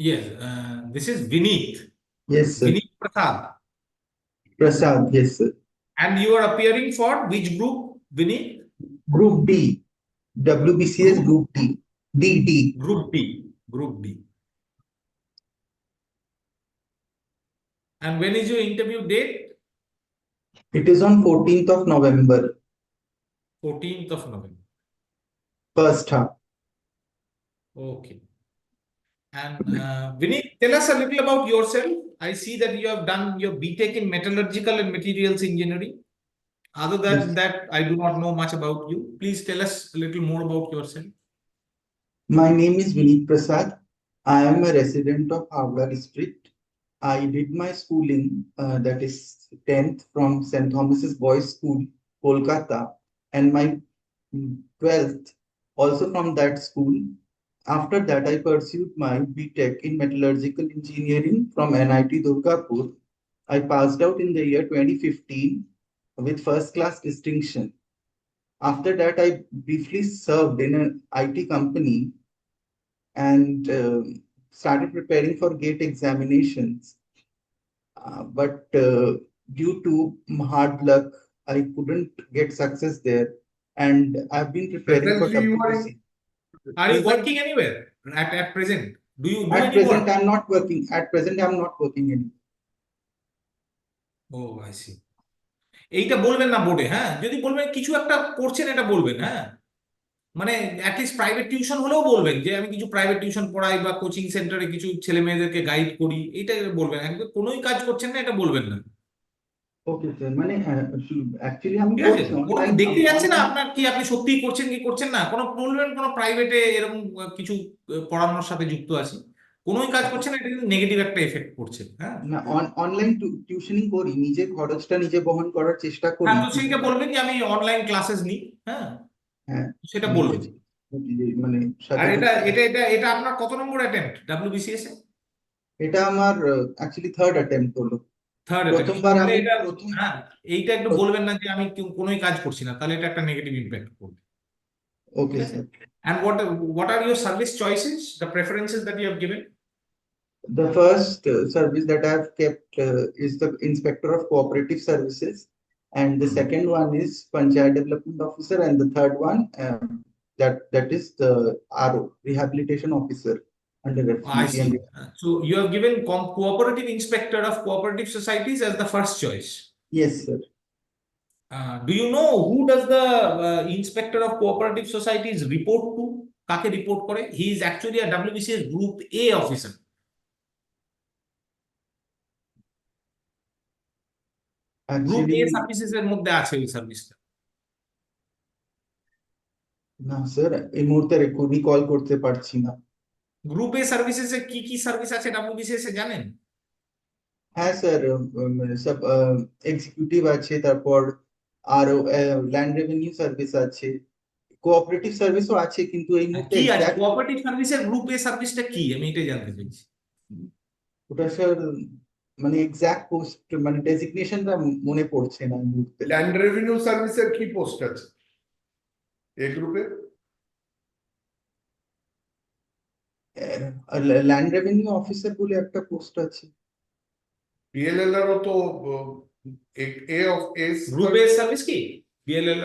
Yes, this is Vineet. Yes, sir. Vineet Prasad. Prasad, yes, sir. And you are appearing for which group, Vineet? Group D, WBCS Group Group D, DD. Group D. Group D. And when is your interview date? It is on 14th of November, 14th of November. first half. Okay. And Vineet, tell us a little about yourself. I see that you have done your BTech in Metallurgical and Materials Engineering. Other than Yes. that, I do not know much about you. Please tell us a little more about yourself. My name is Vineet Prasad. I am a resident of Havla district. I did my schooling, that is 10th from St. Thomas's Boys School, Kolkata, and my 12th also from that school. After that, I pursued my BTech in Metallurgical Engineering from NIT Durgapur. I passed out in the year 2015 with first class distinction. After that, I briefly served in an IT company and started preparing for GATE examinations. But due to hard luck, I couldn't get success there. And I've been preparing for Presently, WBC. Are you working anywhere at present? Do you do At any present, work? I'm not working. At present, I'm not working anymore. Oh I see. এইটা বলবেন না বোর্ডে, হ্যাঁ? যদি বলবেন কিছু একটা করছেন এটা বলবেন, হ্যাঁ? মানে অ্যাটলিস্ট প্রাইভেট টিউশন হলেও বলবেন যে আমি কিছু প্রাইভেট টিউশন পড়াই বা কোচিং সেন্টারে কিছু ছেলে মেয়েদেরকে গাইড করি, এটা বলবেন। একদম কোনোই কাজ করছেন না এটা বলবেন না। ওকে স্যার, মানে অ্যাকচুয়ালি আমি ঠিক আছে? করছি কোনো অনলাইন দেখতে যাচ্ছে না অনলাইন। আপনার কি আপনি সত্যিই করছেন কি করছেন না। কোনো বলবেন কোনো প্রাইভেটে এরকম কিছু পড়ানোর সাথে যুক্ত আছি, কোনোই কাজ করছে না, এটা কিন্তু নেগেটিভ একটা এফেক্ট করছে, হ্যাঁ? না, অনলাইন টিউশনিং করি, নিজের খরচটা নিজে বহন করার চেষ্টা করি, হ্যাঁ, তো কিন্তু সেইটা বলবেন যে আমি অনলাইন ক্লাসেস নিই, হ্যাঁ? হ্যাঁ, সেটা আমি বলবেন। মানে আর সাথে এটা যুক্ত এটা আছি। এটা এটা আপনার কত নম্বর অ্যাটেম্প্ট WBCS এ? এটা আমার অ্যাকচুয়ালি থার্ড অ্যাটেম্প্ট হলো। Third attempt. প্রথমবার তাহলে আমি এটা, প্রথম হ্যাঁ, এইটা একটু বলবেন না যে আমি কোনোই কাজ করছি না, তাহলে এটা একটা নেগেটিভ ইম্প্যাক্ট করবে। ঠিক ওকে আছে? Sir. And what are your service choices, the preferences that you have given? The first service that I have kept is the Inspector of Cooperative Services, and the second one is Panchayat Development Officer, and the third one that is the RO, Rehabilitation Officer under I Refugee and see. So you have given cooperative inspector of cooperative societies as the first choice. yes, sir. Do you know who does the inspector of cooperative societies report to? কাকে report করে? He is actually a WBCS Group A officer. Group A Actually, services এর মধ্যে আছে এই সার্ভিসটা। না sir, এই মুহূর্তে রিকল করতে পারছি না। গ্রুপ এ সার্ভিসেস এ কি কি সার্ভিস আছে WBCS এ জানেন? হ্যাঁ স্যার, সব এক্সিকিউটিভ আছে, তারপর আরো ল্যান্ড রেভিনিউ সার্ভিস আছে, কোঅপারেটিভ সার্ভিসও আছে, কিন্তু এই মুহূর্তে কি আছে এক্সাক্ট কোঅপারেটিভ সার্ভিসের গ্রুপ এ সার্ভিসটা কি, আমি এটাই জানতে চাইছি। ওটা স্যার মানে এক্সাক্ট পোস্ট মানে ডেজিগনেশনটা মনে পড়ছে না এই মুহূর্তে। ল্যান্ড রেভিনিউ সার্ভিসের কি পোস্ট আছে এ গ্রুপে? ল্যান্ড রেভিনিউ অফিসার বলে একটা পোস্ট আছে। বিএলএলআরও তো A of S group A service কি বিএলএল?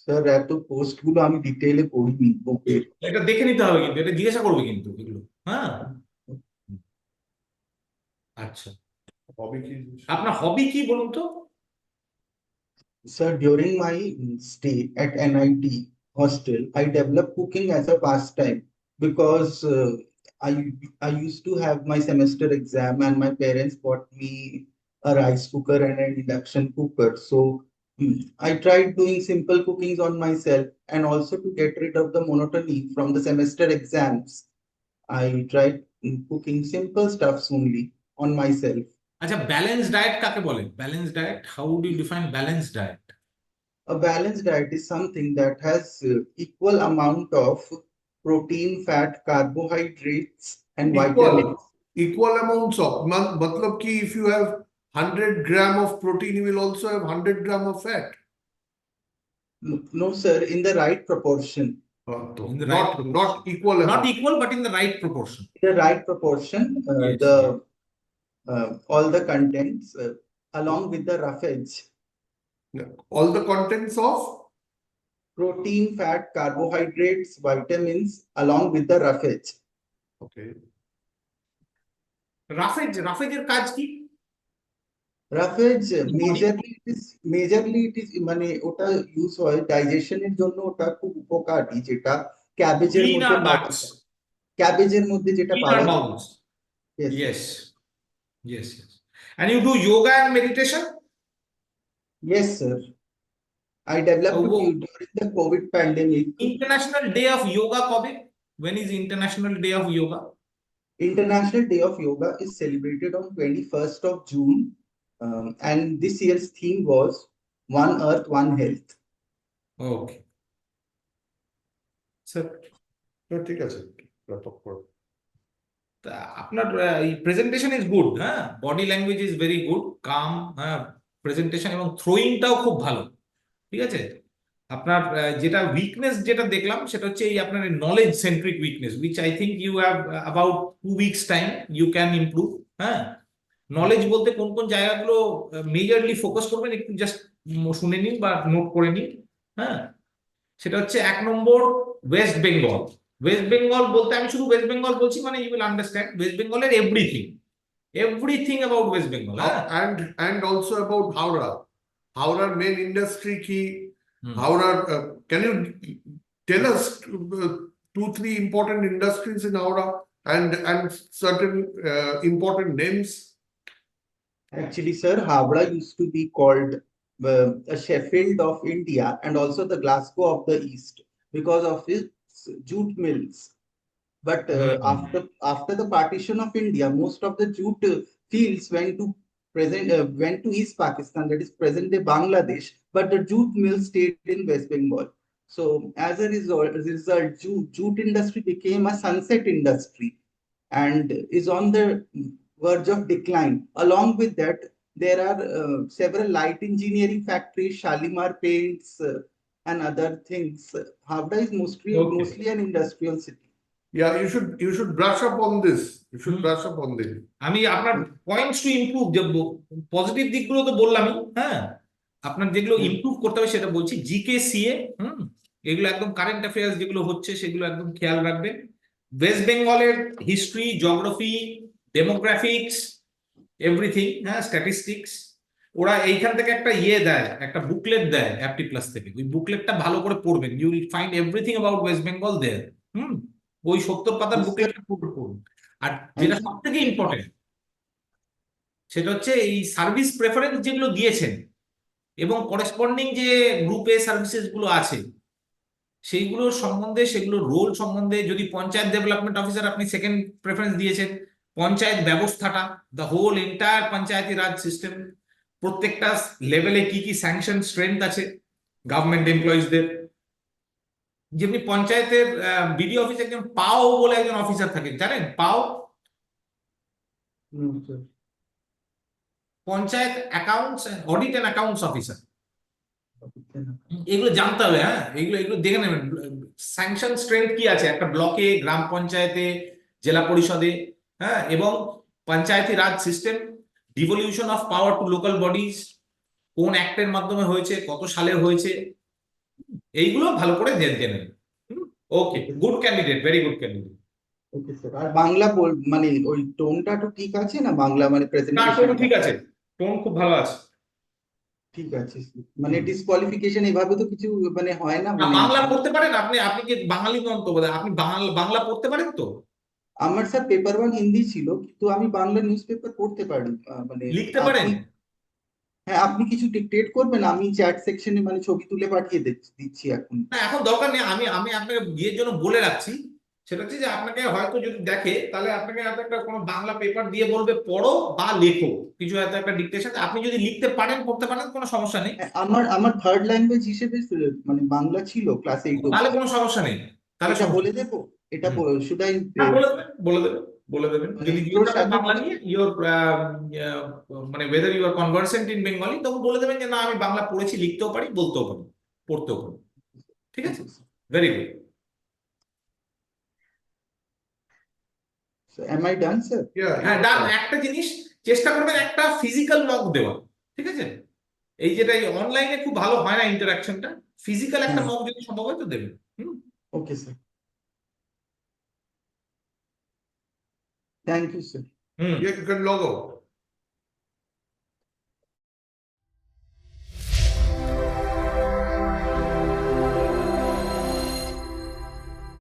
স্যার এত পোস্ট গুলো আমি ডিটেইলে পড়িনি বুকের। এটা দেখে নিতে হবে, কিন্তু এটা জিজ্ঞাসা করবে কিন্তু এগুলো, হ্যাঁ? আচ্ছা, হবি কি? আপনার হবি কি বলুন তো? Sir, during my stay at NIT hostel, I developed cooking as a pastime because I used to have my semester exam and my parents bought me a rice cooker and an induction cooker. So I tried doing simple cookings on myself, and also to get rid of the monotony from the semester exams, I tried cooking simple stuffs only on myself. আচ্ছা, balance diet কাকে বলে? Balance diet, how do you define balance diet? A balanced diet is something that has equal amount of protein, fat, carbohydrates, and vitamins. Equal amounts of matlab ki if you have 100 gram of protein, you will also have 100 gram of fat. No, sir, in the right proportion. In the right not equal not amount. equal, but in the right proportion. The right proportion, Yes, all the contents along with the roughage, All the contents of, protein, fat, carbohydrates, vitamins along with the roughage. okay, রাফেজের কাজ কি? Roughage Body- majorly it is মানে ওটা use হয় ডাইজেশনের জন্য, ওটা খুব উপকারী, যেটা ক্যাবেজের Clean মধ্যে our পাওয়া guts. যায়। ক্যাবেজের মধ্যে যেটা Clean পাওয়া our যায়। bowels. Yes. Yes. Yes, yes. And you do yoga and meditation? Yes, sir. I developed Oh, it during the COVID pandemic. International Day of Yoga কবে? When is International Day of Yoga? International Day of Yoga is celebrated on 21st of June, and this year's theme was One Earth, One Health. Okay. Sir ঠিক আছে, wrap up করো। তা আপনার presentation is good, হ্যাঁ, body language is very good, কাম, হ্যাঁ, presentation এবং থ্রোয়িংটাও খুব ভালো, ঠিক আছে। আপনার যেটা উইকনেস যেটা দেখলাম সেটা হচ্ছে এই আপনার knowledge centric weakness, which I think you have about 2 weeks time you can improve. হ্যাঁ, নলেজ বলতে কোন কোন জায়গাগুলো মেজরলি ফোকাস করবেন একটু জাস্ট শুনে নিন বা নোট করে নিন। হ্যাঁ, সেটা হচ্ছে 1 নম্বর ওয়েস্ট বেঙ্গল। ওয়েস্ট বেঙ্গল বলতে আমি শুধু ওয়েস্ট বেঙ্গল বলছি মানে ইউ উইল আন্ডারস্ট্যান্ড ওয়েস্ট বেঙ্গলের এভরিথিং অ্যাবাউট ওয়েস্ট বেঙ্গল। হ্যাঁ, And also about Howrah. Howrah main industry ki, Hmm. Howrah, can you tell us 2-3 important industries in Howrah and certain important names? Actually, sir, Howrah used to be called a Sheffield of India and also the Glasgow of the East because of its jute mills. But after the partition of India, most of the jute fields went to East Pakistan, that is present day Bangladesh. But the jute mill stayed in West Bengal. So as a result, jute industry became a sunset industry and is on the verge of decline. Along with that, there are several light engineering factories, Shalimar Paints, and other things. Howrah is mostly an industrial city. Yeah, you should brush up on this. You should Hmm. brush up on this. আমি আপনার points to improve, যে positive দিকগুলো তো বললামই, হ্যাঁ, আপনার যেগুলো improve করতে হবে সেটা বলছি। জিকে সিএ, এগুলো একদম কারেন্ট অ্যাফেয়ার্স যেগুলো হচ্ছে সেগুলো একদম খেয়াল রাখবেন। ওয়েস্ট বেঙ্গলের হিস্ট্রি, জিওগ্রাফি, ডেমোগ্রাফিক্স, এভরিথিং, হ্যাঁ, স্ট্যাটিস্টিক্স। ওরা এইখান থেকে একটা দেয়, একটা বুকলেট দেয় অ্যাপটি প্লাস থেকে, ওই বুকলেটটা ভালো করে পড়বেন, you will find everything about West Bengal there. ওই 70 পাতার Yes, sir. বুকলেটটা পড়ুন। আর যেটা সব থেকে ইম্পর্টেন্ট সেটা হচ্ছে এই সার্ভিস প্রেফারেন্স যেগুলো দিয়েছেন এবং করেসপন্ডিং যে গ্রুপে সার্ভিসেস গুলো আছে সেইগুলোর সম্বন্ধে, সেগুলোর রোল সম্বন্ধে, যদি পঞ্চায়েত ডেভেলপমেন্ট অফিসার আপনি সেকেন্ড প্রেফারেন্স দিয়েছেন, পঞ্চায়েত ব্যবস্থাটা, the whole entire Panchayati Raj system, প্রত্যেকটা লেভেলে কি কি স্যাংশন স্ট্রেংথ আছে গভর্নমেন্ট এমপ্লয়িজদের। যেমনি পঞ্চায়েতের বিডিও অফিসে একজন পাও বলে একজন অফিসার থাকেন, জানেন পাও? No, sir. Panchayat accounts audit and accounts officer. এগুলো জানতে হবে, হ্যাঁ, এগুলো এগুলো দেখে নেবেন স্যাংশন স্ট্রেংথ কি আছে একটা ব্লকে, গ্রাম পঞ্চায়েতে, জেলা পরিষদে, হ্যাঁ, এবং Panchayati Raj system, devolution of power to local bodies কোন অ্যাক্টের মাধ্যমে হয়েছে, কত সালে হয়েছে, এইগুলো ভালো করে জেনে নেবেন। Okay, good candidate, very good candidate. Okay sir, আর বাংলা মানে ওই টোনটা তো ঠিক আছে না, বাংলা মানে না, প্রেজেন্টেশন টোন ঠিক আছে, টোন খুব ভালো আছে। ঠিক আছে, মানে ডিসকোয়ালিফিকেশন এভাবে তো কিছু মানে হয় না, না, মানে বাংলা পড়তে পারেন আপনি? আপনি কি বাঙালি নন তো বোধহয়? আপনি বাংলা পড়তে পারেন তো? আমার স্যার পেপার ওয়ান হিন্দি ছিল, কিন্তু আমি বাংলা নিউজ পেপার পড়তে পারি। মানে লিখতে পারেন? আপনি, হ্যাঁ, আপনি কিছু ডিকটেট করবেন, আমি চ্যাট সেকশনে মানে ছবি তুলে পাঠিয়ে দিচ্ছি এখন। না, এখন দরকার নেই, আমি আমি আপনাকে বিয়ের জন্য বলে রাখছি। সেটা হচ্ছে যে আপনাকে হয়তো যদি দেখে তাহলে আপনাকে হয়তো একটা কোনো বাংলা পেপার দিয়ে বলবে পড়ো বা লেখো, কিছু হয়তো একটা ডিকটেশন। আপনি যদি লিখতে পারেন, পড়তে পারেন, কোনো সমস্যা নেই। হ্যাঁ, আমার থার্ড ল্যাঙ্গুয়েজ হিসেবে মানে বাংলা ছিল ক্লাস 8 তাহলে অবধি। কোনো সমস্যা নেই, তাহলে এটা বলে দেবো, এটা শুড আই? হ্যাঁ, বলে দেবেন, বলে দেবেন, বলে দেবেন। মানে যদি ইন্দ্র জিজ্ঞেস করেন সাগর বাংলা নিয়ে ইয়োর মানে whether you are conversant in Bengali, তখন বলে দেবেন যে না, আমি বাংলা পড়েছি, লিখতেও পারি, বলতেও পারি, পড়তেও পারি। ঠিক আছে, very good. So am I done, sir? Yeah, হ্যাঁ you're ডান, right. একটা জিনিস চেষ্টা করবেন, একটা ফিজিক্যাল নক দেওয়া, ঠিক আছে? এই যেটা অনলাইনে খুব ভালো হয় না ইন্টারাকশনটা, ফিজিক্যাল একটা হ্যাঁ। নক যদি সম্ভব হয় তো দেবেন। হুম। Okay, sir. Thank you, sir. Hmm. Yeah, you can log out.